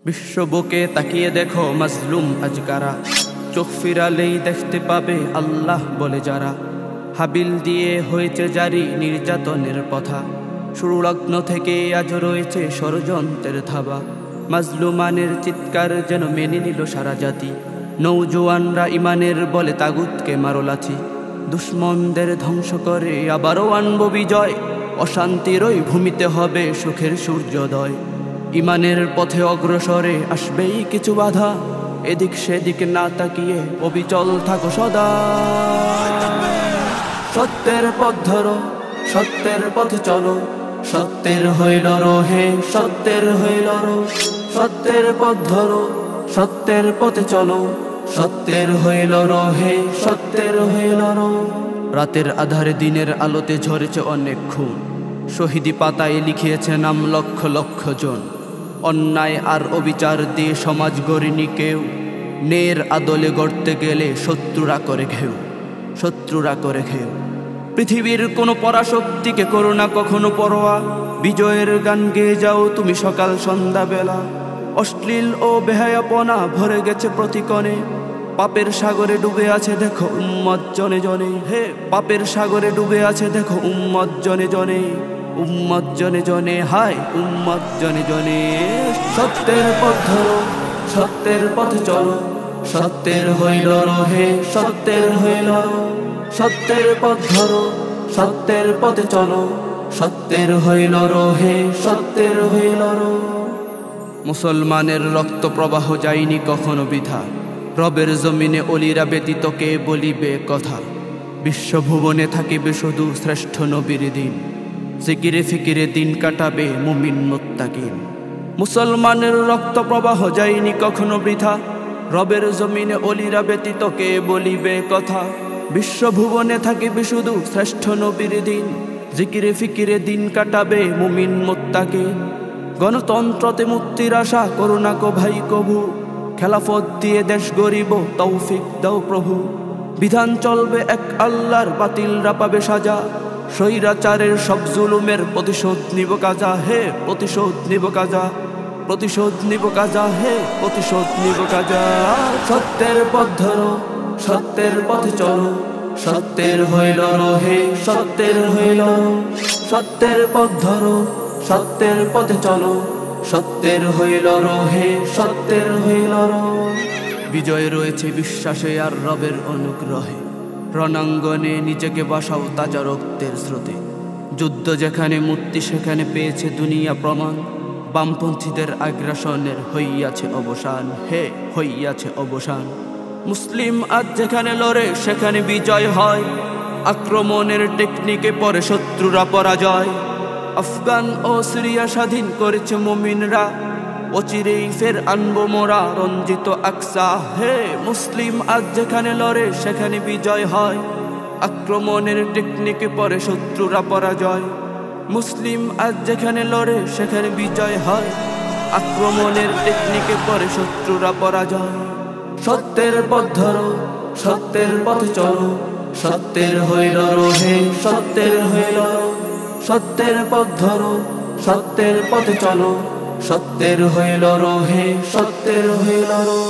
বিশ্ব বুকে তাকিয়ে দেখো মাজলুম আজ কারা, চোখ ফিরালেই দেখতে পাবে আল্লাহ বলে যারা। হাবিল দিয়ে হয়েছে জারি নির্যাতনের পথা, শুরু লগ্ন থেকে আজ রয়েছে ষড়যন্ত্রের থাবা। মাজলুমানের চিৎকার যেন মেনে নিল সারা জাতি, নৌজওয়ানরা ইমানের বলে তাগুতকে মারো লাথি। দুশ্মনদের ধ্বংস করে আবারও আনব বিজয়, অশান্তির ওই ভূমিতে হবে সুখের সূর্যোদয়। ইমানের পথে অগ্রসরে আসবেই কিছু বাধা, এদিক সেদিক না তাকিয়ে অবিচল থাকো সদা। সত্যের পথ ধরো, সত্যের পথে চলো, সত্যের হয়ে লড়ো হে, সত্যের হয়ে লড়ো। সত্যের পথ ধরো, সত্যের পথে চলো, সত্যের হয়ে লড়ো হে, সত্যের হয়ে লড়ো। রাতের আধারে দিনের আলোতে ঝরেছে অনেক খুন, শহীদি পাতায় লিখিয়েছে নাম লক্ষ লক্ষ জন। অন্যায় আর অবিচার দিয়ে সমাজ গড়িনি কেউ, ন্যায়ের আদলে গড়তে গেলে শত্রুরা করে ঘেউ, শত্রুরা করে ঘেউ। পৃথিবীর কোনো পরাশক্তিকে করো না কখনো পরোয়া, বিজয়ের গান গেয়ে যাও তুমি সকাল সন্ধ্যা বেলা। অশ্লীল ও বেহায়াপনা ভরে গেছে প্রতিকণে, পাপের সাগরে ডুবে আছে দেখো উম্মত জনে জনে। হে পাপের সাগরে ডুবে আছে দেখো উম্মত জনে জনে, উম্মত জনে জনে, হায় উম্মত জনে জনে। সত্যের পথ ধরো, সত্যের পথে চলো, সত্যের হয়ে লড়ো হে, সত্যের হয়ে লড়ো। সত্যের পথ ধরো, সত্যের পথে চলো, সত্যের হয়ে লড়ো হে, সত্যের হয়ে লড়ো। মুসলমানের রক্ত প্রবাহ যায়নি কখনো বৃথা, রবের জমিনে অলিরা ব্যতীত কে বলিবে কথা। বিশ্বভুবনে থাকিবে শুধু শ্রেষ্ঠ নবীর দিন, জিকিরে ফিকিরে দিন কাটাবে মুমিন মুত্তাকিন। মুসলমানের রক্ত প্রবাহ যায়নি কখনো বৃথা, রবের জমিনে অলিরা ব্যতীত কে বলিবে কথা। বিশ্বভুবনে থাকিবে শুধু শ্রেষ্ঠ নবীর দিন, জিকিরে ফিকিরে দিন কাটাবে মুমিন মুত্তাকিন। গণতন্ত্রতে মুক্তির আশা করো না কো ভাই কভু, খেলাফত দিয়ে দেশ গরিব তৌফিক দাও প্রভু। বিধান চলবে এক আল্লাহর, বাতিলরা পাবে সাজা, স্বৈরাচারের সব জুলুমের প্রতিশোধ নিব কাজা। হে প্রতিশোধ নিব কাজা, প্রতিশোধ নিব কাজা, হে প্রতিশোধ নিব কাজা। সত্যের পথ ধরো, সত্যের পথে চলো, সত্যের হয়ে লড়ো হে, সত্যের হয়ে লড়ো। সত্যের পথ ধরো, সত্যের পথে চলো, সত্যের হয়ে লড়ো হে, সত্যের হয়ে লড়ো। বিজয় রয়েছে বিশ্বাসে আর রবের অনুগ্রহে, রণাঙ্গনে নিজেকে বাসাও তাজা রক্তের স্রোতে। যুদ্ধ যেখানে মূর্তি সেখানে পেয়েছে দুনিয়া প্রমাণ, বামপন্থীদের আগ্রাসনের হইয়াছে অবসান, হে হইয়াছে অবসান। মুসলিম আজ যেখানে লড়ে সেখানে বিজয় হয়, আক্রমণের টেকনিকে পরে শত্রুরা পরাজয়। আফগান ও সিরিয়া স্বাধীন করেছে মুমিনরা, অচিরেই ফের আনবো মোরা রঞ্জিত আকসা। হে মুসলিম আজ যেখানে লড়ে সেখানে বিজয় হয়, আক্রমণের টেকনিকে পরে শত্রুরা পরাজয়। মুসলিম আজ যেখানে লড়ে সেখানে বিজয় হয়, আক্রমণের টেকনিকে পরে শত্রুরা পরাজয়। সত্যের পথ ধরো, সত্যের পথে চলো, সত্যের হয়ে লড়ো হে, সত্যের হয়ে লড়ো। সত্যের পথ ধরো, সত্যের পথে চলো, সত্যের হয়ে লড়ো হে, সত্যের হয়ে লড়ো।